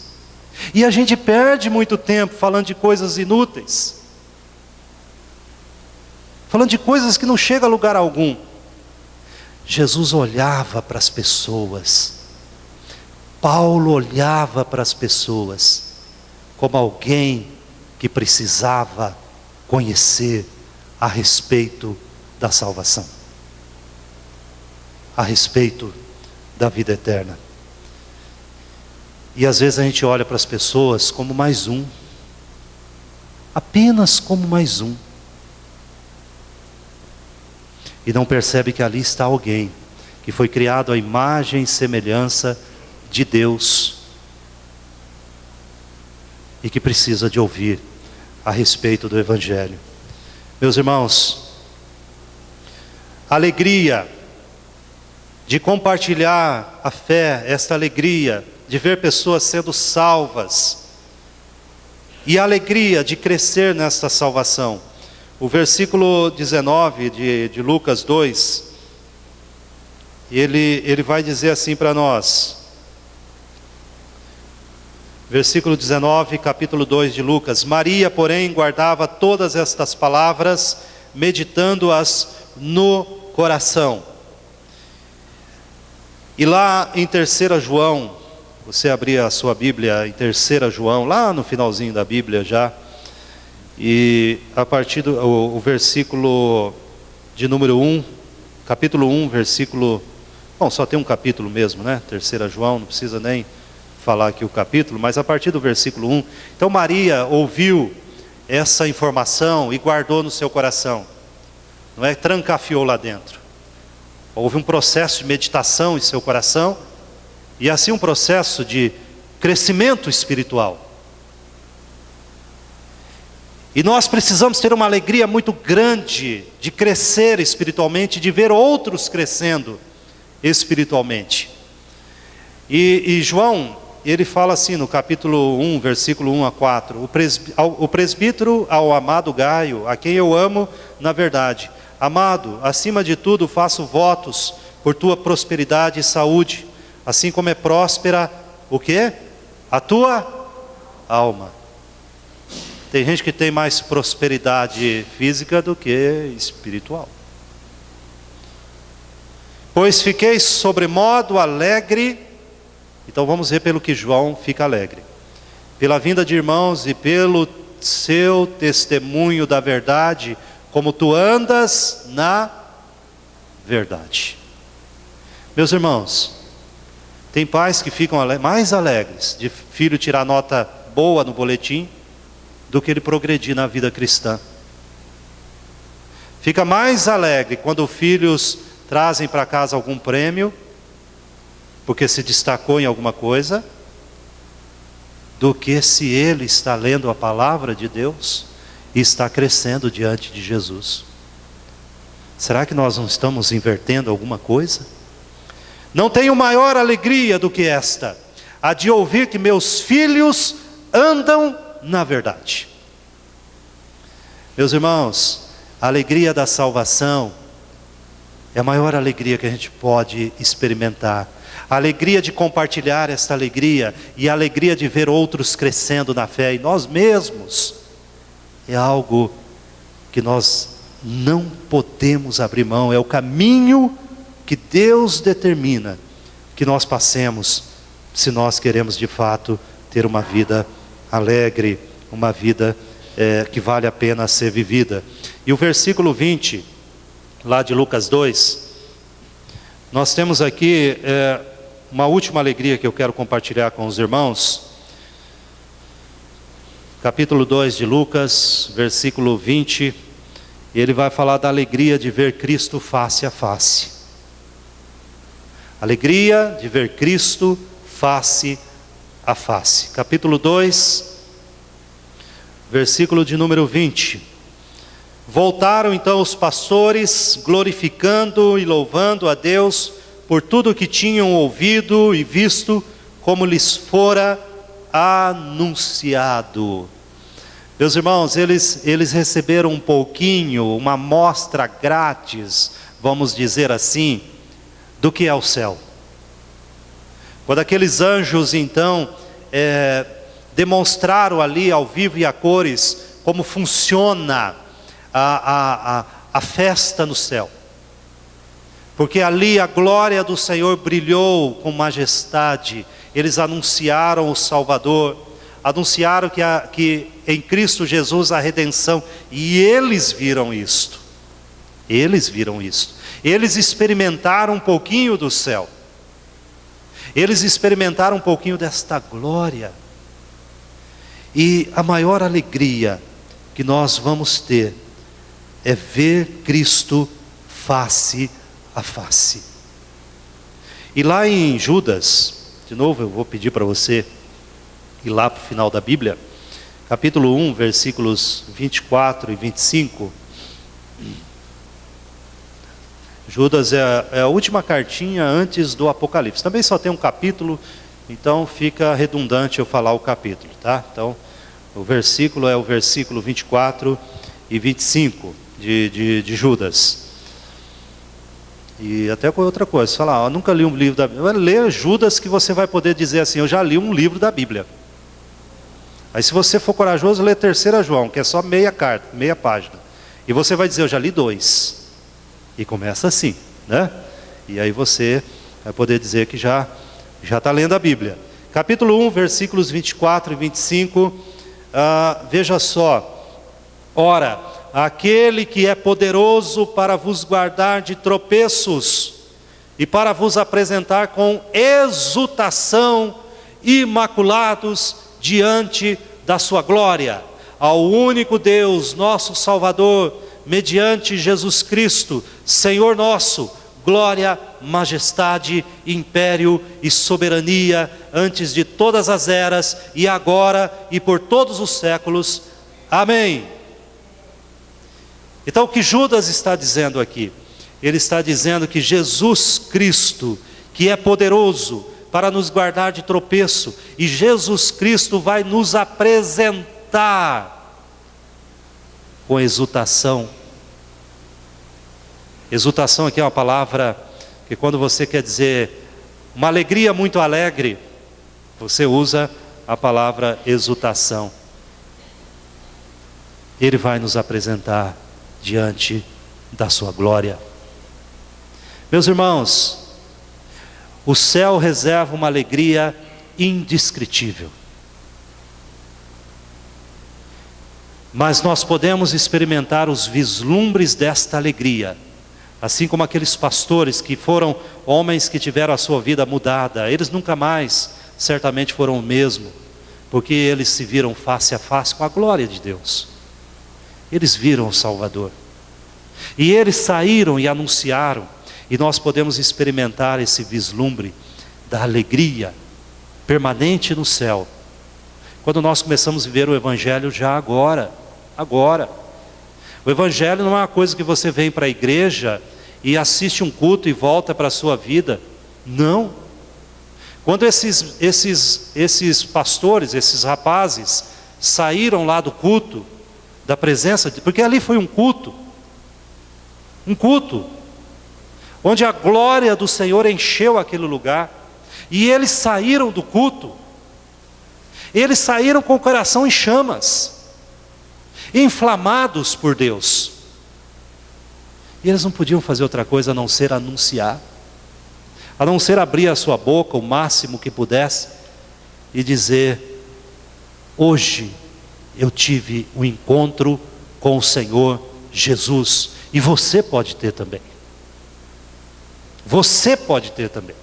E a gente perde muito tempo falando de coisas inúteis, falando de coisas que não chegam a lugar algum. Jesus olhava para as pessoas, Paulo olhava para as pessoas como alguém que precisava conhecer a respeito da salvação, a respeito da vida eterna. E às vezes a gente olha para as pessoas como mais um, apenas como mais um, e não percebe que ali está alguém que foi criado à imagem e semelhança de Deus e que precisa de ouvir a respeito do Evangelho. Meus irmãos, a alegria de compartilhar a fé, esta alegria de ver pessoas sendo salvas e a alegria de crescer nesta salvação. O versículo 19 de Lucas 2, ele vai dizer assim para nós. Versículo 19, capítulo 2 de Lucas. Maria, porém, guardava todas estas palavras, meditando-as no coração. E lá em 3 João, você abria a sua Bíblia em 3 João, lá no finalzinho da Bíblia já, e a partir do versículo de número 1, capítulo 1, versículo... Bom, só tem um capítulo mesmo, né? 3 João, não precisa nem falar aqui o capítulo, mas a partir do versículo 1. Então Maria ouviu essa informação e guardou no seu coração. Não é trancafiou lá dentro. Houve um processo de meditação em seu coração, e assim um processo de crescimento espiritual. E nós precisamos ter uma alegria muito grande de crescer espiritualmente, de ver outros crescendo espiritualmente. E João, ele fala assim no capítulo 1, versículo 1 a 4, o presbítero ao amado Gaio, a quem eu amo na verdade. Amado, acima de tudo faço votos por tua prosperidade e saúde, assim como é próspera, o quê? A tua alma. Tem gente que tem mais prosperidade física do que espiritual. Pois fiquei sobremodo alegre. Então vamos ver pelo que João fica alegre. Pela vinda de irmãos e pelo seu testemunho da verdade, como tu andas na verdade. Meus irmãos, tem pais que ficam mais alegres de filho tirar nota boa no boletim do que ele progredir na vida cristã. Fica mais alegre quando filhos trazem para casa algum prêmio, porque se destacou em alguma coisa, do que se ele está lendo a palavra de Deus e está crescendo diante de Jesus. Será que nós não estamos invertendo alguma coisa? Não tenho maior alegria do que esta, a de ouvir que meus filhos andam na verdade. Meus irmãos, a alegria da salvação é a maior alegria que a gente pode experimentar. A alegria de compartilhar esta alegria e a alegria de ver outros crescendo na fé e nós mesmos, é algo que nós não podemos abrir mão. É o caminho que Deus determina que nós passemos, se nós queremos de fato ter uma vida alegre, uma vida que vale a pena ser vivida. E o versículo 20, lá de Lucas 2, nós temos aqui uma última alegria que eu quero compartilhar com os irmãos. Capítulo 2 de Lucas, versículo 20, ele vai falar da alegria de ver Cristo face a face. Alegria de ver Cristo face a face. Capítulo 2, versículo de número 20. Voltaram então os pastores, glorificando e louvando a Deus por tudo que tinham ouvido e visto, como lhes fora anunciado. Meus irmãos, eles receberam um pouquinho, uma amostra grátis, vamos dizer assim, do que é o céu. Quando aqueles anjos então demonstraram ali ao vivo e a cores como funciona a festa no céu. Porque ali a glória do Senhor brilhou com majestade. Eles anunciaram o Salvador, anunciaram que em Cristo Jesus a redenção, e eles viram isto. Eles viram isto. Eles experimentaram um pouquinho do céu. Eles experimentaram um pouquinho desta glória. E a maior alegria que nós vamos ter é ver Cristo face a face. E lá em Judas, de novo eu vou pedir para você ir lá para o final da Bíblia, capítulo 1, versículos 24 e 25. Judas é a última cartinha antes do Apocalipse. Também só tem um capítulo, então fica redundante eu falar o capítulo, tá? Então, o versículo é o versículo 24 e 25 de Judas. E até com outra coisa, você fala, eu nunca li um livro da Bíblia. Lê Judas que você vai poder dizer assim, eu já li um livro da Bíblia. Aí se você for corajoso, lê 3 João, que é só meia carta, meia página. E você vai dizer, eu já li 2. E começa assim, né? E aí você vai poder dizer que já está lendo a Bíblia. Capítulo 1, versículos 24 e 25. Veja só. Ora, aquele que é poderoso para vos guardar de tropeços e para vos apresentar com exultação imaculados diante da sua glória, ao único Deus, nosso Salvador, mediante Jesus Cristo, Senhor nosso, glória, majestade, império e soberania antes de todas as eras e agora e por todos os séculos. Amém. Então o que Judas está dizendo aqui? Ele está dizendo que Jesus Cristo, que é poderoso para nos guardar de tropeço, e Jesus Cristo vai nos apresentar com exultação. Exultação aqui é uma palavra que quando você quer dizer uma alegria muito alegre, você usa a palavra exultação. Ele vai nos apresentar diante da sua glória. Meus irmãos, o céu reserva uma alegria indescritível. Mas nós podemos experimentar os vislumbres desta alegria, assim como aqueles pastores que foram homens que tiveram a sua vida mudada. Eles nunca mais certamente foram o mesmo, porque eles se viram face a face com a glória de Deus. Eles viram o Salvador. E eles saíram e anunciaram. E nós podemos experimentar esse vislumbre da alegria permanente no céu, quando nós começamos a viver o Evangelho já agora. O Evangelho não é uma coisa que você vem para a igreja e assiste um culto e volta para a sua vida. Não. Quando esses pastores, esses rapazes, saíram lá do culto, da presença de... Porque ali foi um culto, onde a glória do Senhor encheu aquele lugar, e eles saíram do culto, eles saíram com o coração em chamas, inflamados por Deus, e eles não podiam fazer outra coisa a não ser anunciar, a não ser abrir a sua boca o máximo que pudesse, e dizer, hoje eu tive um encontro com o Senhor Jesus, e você pode ter também. Você pode ter também.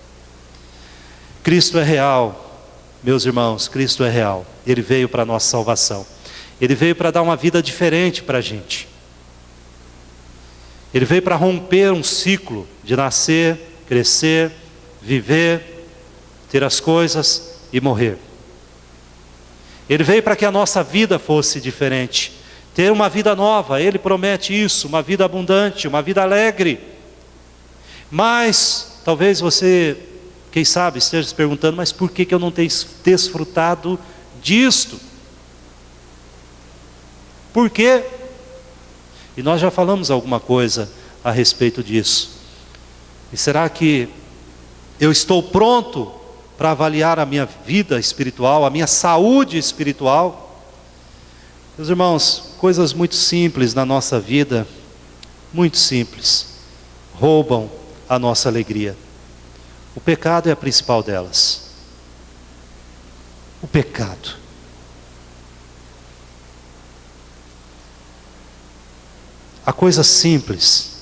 Cristo é real, meus irmãos, Cristo é real. Ele veio para a nossa salvação. Ele veio para dar uma vida diferente para a gente. Ele veio para romper um ciclo de nascer, crescer, viver, ter as coisas e morrer. Ele veio para que a nossa vida fosse diferente, ter uma vida nova. Ele promete isso, uma vida abundante, uma vida alegre. Mas talvez você, quem sabe, esteja se perguntando, mas por que eu não tenho desfrutado disto? Por quê? E nós já falamos alguma coisa a respeito disso. E será que eu estou pronto para avaliar a minha vida espiritual, a minha saúde espiritual. Meus irmãos, coisas muito simples na nossa vida, muito simples, roubam a nossa alegria. O pecado é a principal delas. O pecado. A coisa simples,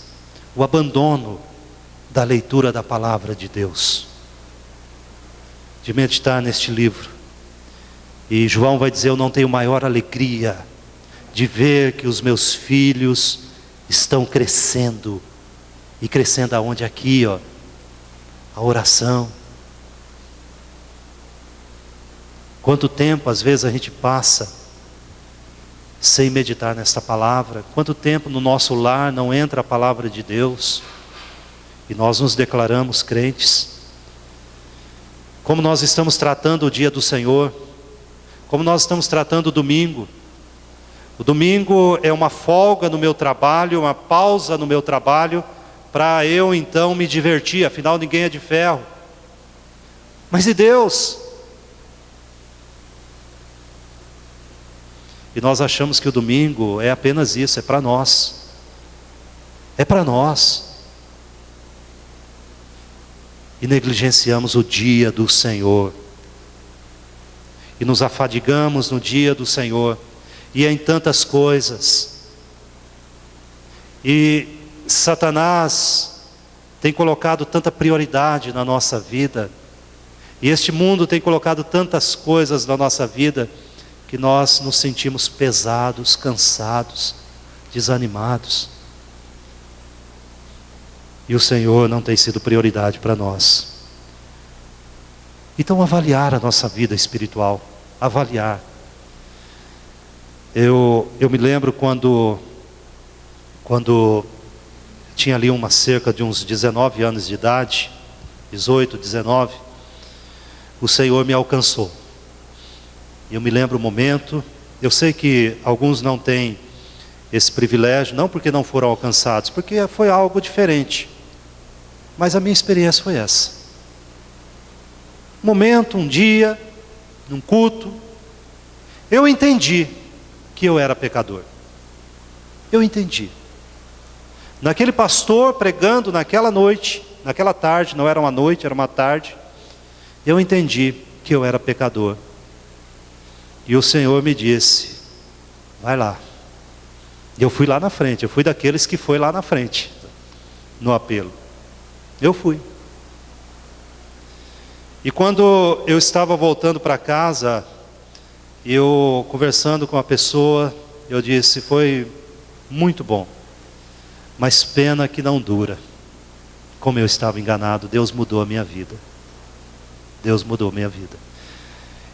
o abandono da leitura da palavra de Deus, de meditar neste livro. E João vai dizer: eu não tenho maior alegria de ver que os meus filhos estão crescendo. E crescendo aonde? Aqui, ó, a oração. Quanto tempo às vezes a gente passa sem meditar nesta palavra? Quanto tempo no nosso lar não entra a palavra de Deus e nós nos declaramos crentes? Como nós estamos tratando o dia do Senhor? Como nós estamos tratando o domingo? O domingo é uma folga no meu trabalho, uma pausa no meu trabalho, para eu então me divertir, afinal ninguém é de ferro. Mas e Deus? E nós achamos que o domingo é apenas isso, é para nós. É para nós. E negligenciamos o dia do Senhor. E nos afadigamos no dia do Senhor. E em tantas coisas. E Satanás tem colocado tanta prioridade na nossa vida. E este mundo tem colocado tantas coisas na nossa vida, que nós nos sentimos pesados, cansados, desanimados. E o Senhor não tem sido prioridade para nós. Então avaliar a nossa vida espiritual. Avaliar. Eu me lembro quando tinha ali cerca de uns 19 anos de idade, 18, 19, o Senhor me alcançou. E eu me lembro o momento, eu sei que alguns não têm esse privilégio, não porque não foram alcançados, porque foi algo diferente. Mas a minha experiência foi essa. Um momento, um dia, num culto, eu entendi que eu era pecador. Eu entendi. Naquele pastor pregando naquela noite, naquela tarde, não era uma noite, era uma tarde, eu entendi que eu era pecador. E o Senhor me disse: vai lá. E eu fui lá na frente, eu fui daqueles que foi lá na frente, no apelo. Eu fui. E quando eu estava voltando para casa, eu conversando com a pessoa, eu disse: foi muito bom, mas pena que não dura. Como eu estava enganado, Deus mudou a minha vida. Deus mudou a minha vida.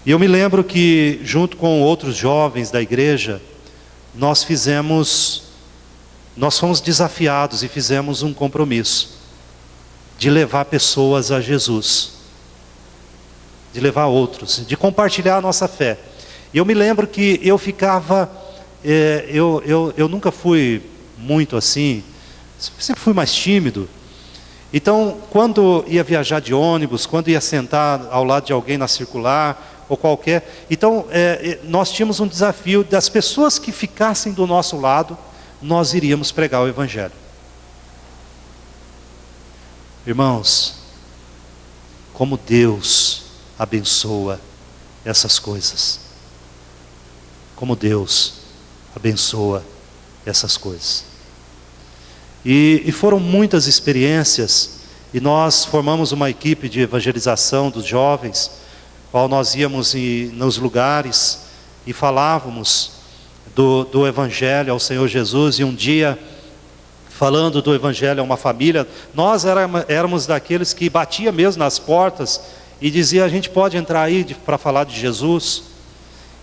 E eu me lembro que, junto com outros jovens da igreja, nós fomos desafiados e fizemos um compromisso de levar pessoas a Jesus, de levar outros, de compartilhar a nossa fé. E eu me lembro que eu ficava, eu nunca fui muito assim, sempre fui mais tímido. Então, quando ia viajar de ônibus, quando ia sentar ao lado de alguém na circular, ou qualquer, então nós tínhamos um desafio das pessoas que ficassem do nosso lado, nós iríamos pregar o Evangelho. Irmãos, como Deus abençoa essas coisas. Como Deus abençoa essas coisas. E foram muitas experiências, e nós formamos uma equipe de evangelização dos jovens, qual nós íamos nos lugares e falávamos do Evangelho ao Senhor Jesus. E um dia, falando do Evangelho a uma família, nós éramos daqueles que batia mesmo nas portas e dizia: a gente pode entrar aí para falar de Jesus?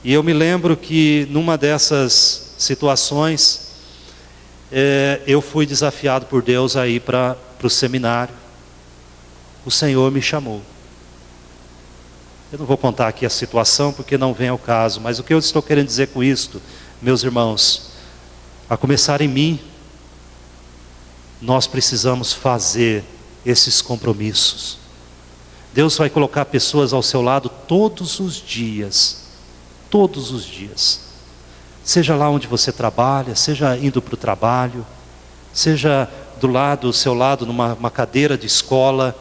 E eu me lembro que numa dessas situações, eu fui desafiado por Deus a ir para o seminário. O Senhor me chamou. Eu não vou contar aqui a situação porque não vem ao caso, mas o que eu estou querendo dizer com isto, meus irmãos, a começar em mim, nós precisamos fazer esses compromissos. Deus vai colocar pessoas ao seu lado todos os dias. Todos os dias. Seja lá onde você trabalha, seja indo para o trabalho, seja do seu lado, numa cadeira de escola.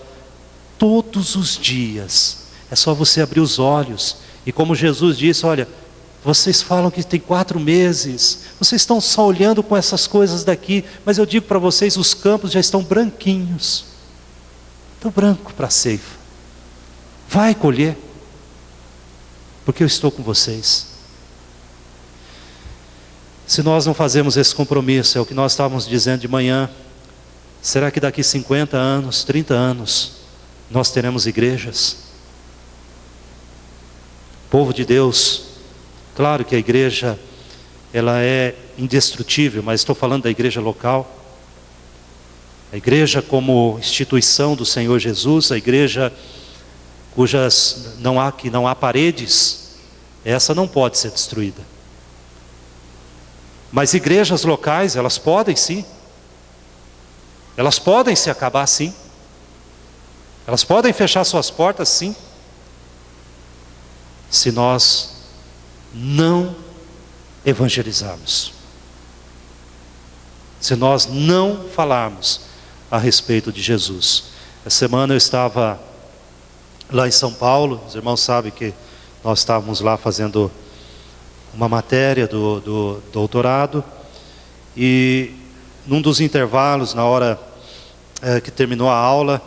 Todos os dias. É só você abrir os olhos. E como Jesus disse, olha, vocês falam que tem 4 meses, vocês estão só olhando com essas coisas daqui, mas eu digo para vocês, os campos já estão branquinhos. Estão branco para a ceifa. Vai colher, porque eu estou com vocês. Se nós não fazemos esse compromisso, é o que nós estávamos dizendo de manhã, será que daqui 50 anos, 30 anos, nós teremos igrejas? Povo de Deus, claro que a igreja, ela é indestrutível, mas estou falando da igreja local. A igreja como instituição do Senhor Jesus, a igreja que não há paredes, essa não pode ser destruída. Mas igrejas locais, elas podem sim. Elas podem se acabar sim. Elas podem fechar suas portas sim. Se nós não evangelizarmos. Se nós não falarmos a respeito de Jesus. Essa semana eu estava lá em São Paulo, os irmãos sabem que nós estávamos lá fazendo uma matéria do doutorado, e num dos intervalos, na hora que terminou a aula,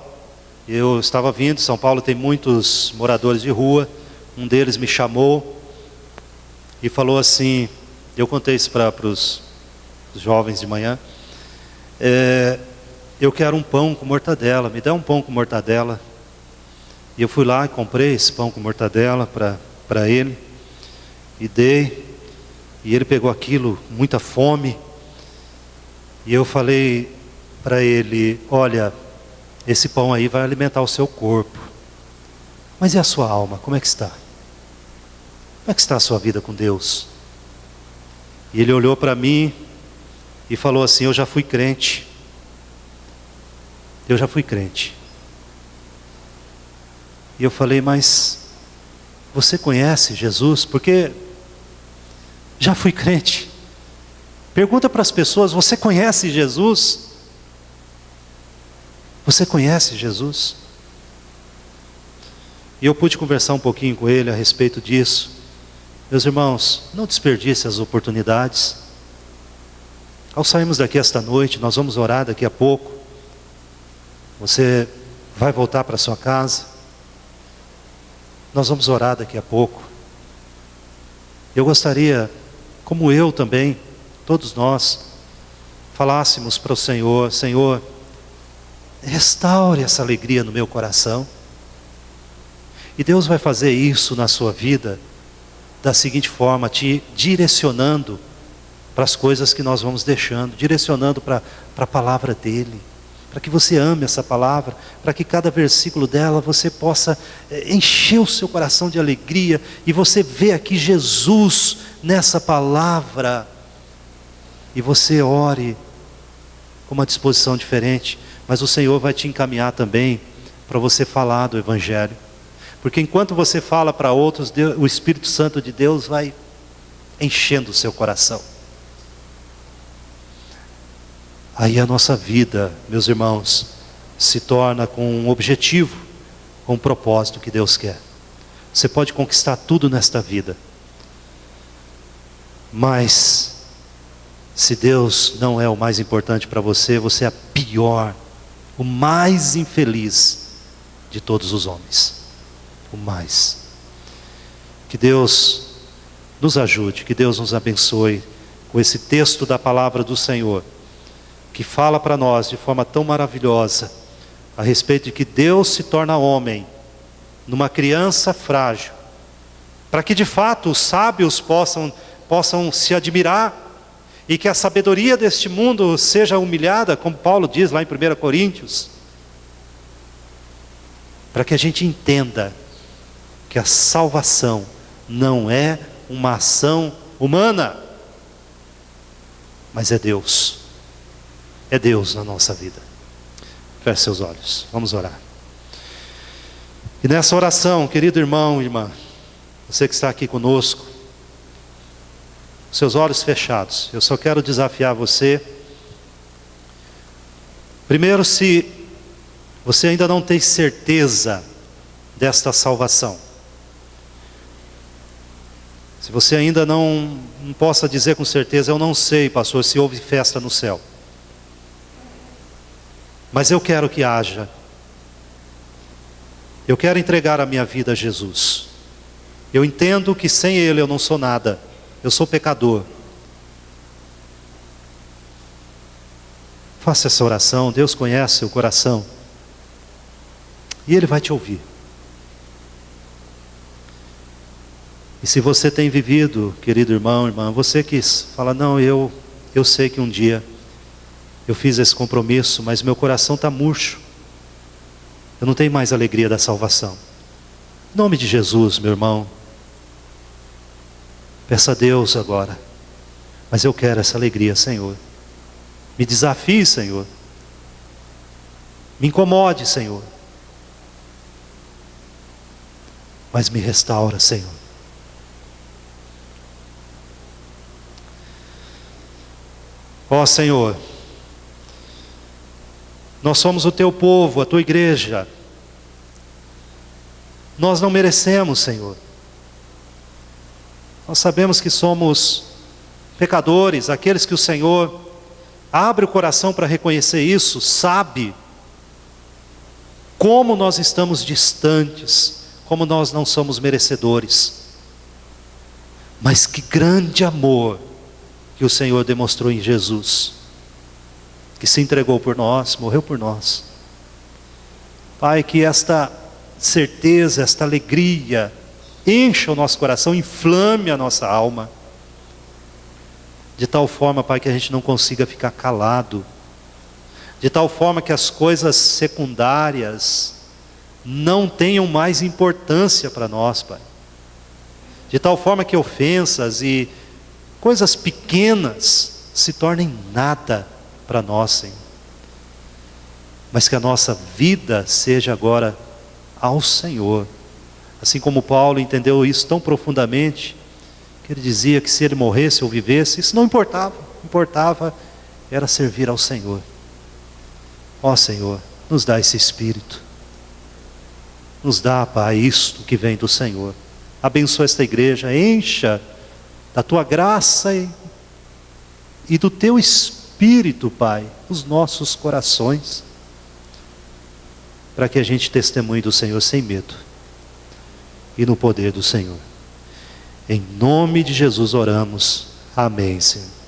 eu estava vindo. São Paulo tem muitos moradores de rua, um deles me chamou e falou assim, eu contei isso para os jovens de manhã, eu quero um pão com mortadela, me dá um pão com mortadela. E eu fui lá e comprei esse pão com mortadela para ele, e dei, e ele pegou aquilo, muita fome, e eu falei para ele, olha, esse pão aí vai alimentar o seu corpo, mas e a sua alma, como é que está? Como é que está a sua vida com Deus? E ele olhou para mim e falou assim, eu já fui crente. Eu já fui crente. E eu falei, mas você conhece Jesus? Porque já fui crente. Pergunta para as pessoas, você conhece Jesus? Você conhece Jesus? E eu pude conversar um pouquinho com ele a respeito disso. Meus irmãos, não desperdice as oportunidades. Ao sairmos daqui esta noite, nós vamos orar daqui a pouco. Você vai voltar para sua casa. Nós vamos orar daqui a pouco. Eu gostaria, como eu também, todos nós, falássemos para o Senhor, Senhor, restaure essa alegria no meu coração. E Deus vai fazer isso na sua vida da seguinte forma, te direcionando para as coisas que nós vamos deixando, direcionando para a palavra dEle, para que você ame essa palavra, para que cada versículo dela você possa encher o seu coração de alegria, e você vê aqui Jesus nessa palavra, e você ore com uma disposição diferente, mas o Senhor vai te encaminhar também para você falar do Evangelho, porque enquanto você fala para outros, o Espírito Santo de Deus vai enchendo o seu coração. Aí a nossa vida, meus irmãos, se torna com um objetivo, com um propósito que Deus quer. Você pode conquistar tudo nesta vida, mas se Deus não é o mais importante para você, você é a pior, o mais infeliz de todos os homens. O mais. Que Deus nos ajude, que Deus nos abençoe com esse texto da palavra do Senhor, que fala para nós de forma tão maravilhosa a respeito de que Deus se torna homem numa criança frágil, para que de fato os sábios possam se admirar, e que a sabedoria deste mundo seja humilhada, como Paulo diz lá em 1 Coríntios, para que a gente entenda que a salvação não é uma ação humana, mas é Deus. É Deus na nossa vida. Feche seus olhos, vamos orar. E nessa oração, querido irmão e irmã, você que está aqui conosco, seus olhos fechados, eu só quero desafiar você. Primeiro, se você ainda não tem certeza desta salvação, se você ainda não possa dizer com certeza, eu não sei, pastor, se houve festa no céu, mas eu quero que haja. Eu quero entregar a minha vida a Jesus. Eu entendo que sem Ele eu não sou nada, eu sou pecador. Faça essa oração, Deus conhece seu coração e Ele vai te ouvir. E se você tem vivido, querido irmão, irmã, você que fala, não, eu sei que um dia eu fiz esse compromisso, mas meu coração está murcho, eu não tenho mais alegria da salvação. Em nome de Jesus, meu irmão, peça a Deus agora, mas eu quero essa alegria, Senhor. Me desafie, Senhor. Me incomode, Senhor. Mas me restaura, Senhor. Ó Senhor, nós somos o Teu povo, a Tua igreja. Nós não merecemos, Senhor. Nós sabemos que somos pecadores, aqueles que o Senhor abre o coração para reconhecer isso, sabe como nós estamos distantes, como nós não somos merecedores. Mas que grande amor que o Senhor demonstrou em Jesus, que se entregou por nós, morreu por nós. Pai, que esta certeza, esta alegria encha o nosso coração, inflame a nossa alma, de tal forma, Pai, que a gente não consiga ficar calado, de tal forma que as coisas secundárias não tenham mais importância para nós, Pai, de tal forma que ofensas e coisas pequenas se tornem nada para nós, Senhor, mas que a nossa vida seja agora ao Senhor, assim como Paulo entendeu isso tão profundamente, que ele dizia que se ele morresse ou vivesse, isso não importava, importava era servir ao Senhor. Ó Senhor, nos dá esse Espírito, nos dá, Pai, isto que vem do Senhor. Abençoa esta igreja, encha da Tua graça e do Teu Espírito, Pai, os nossos corações, para que a gente testemunhe do Senhor sem medo e no poder do Senhor. Em nome de Jesus oramos. Amém, Senhor.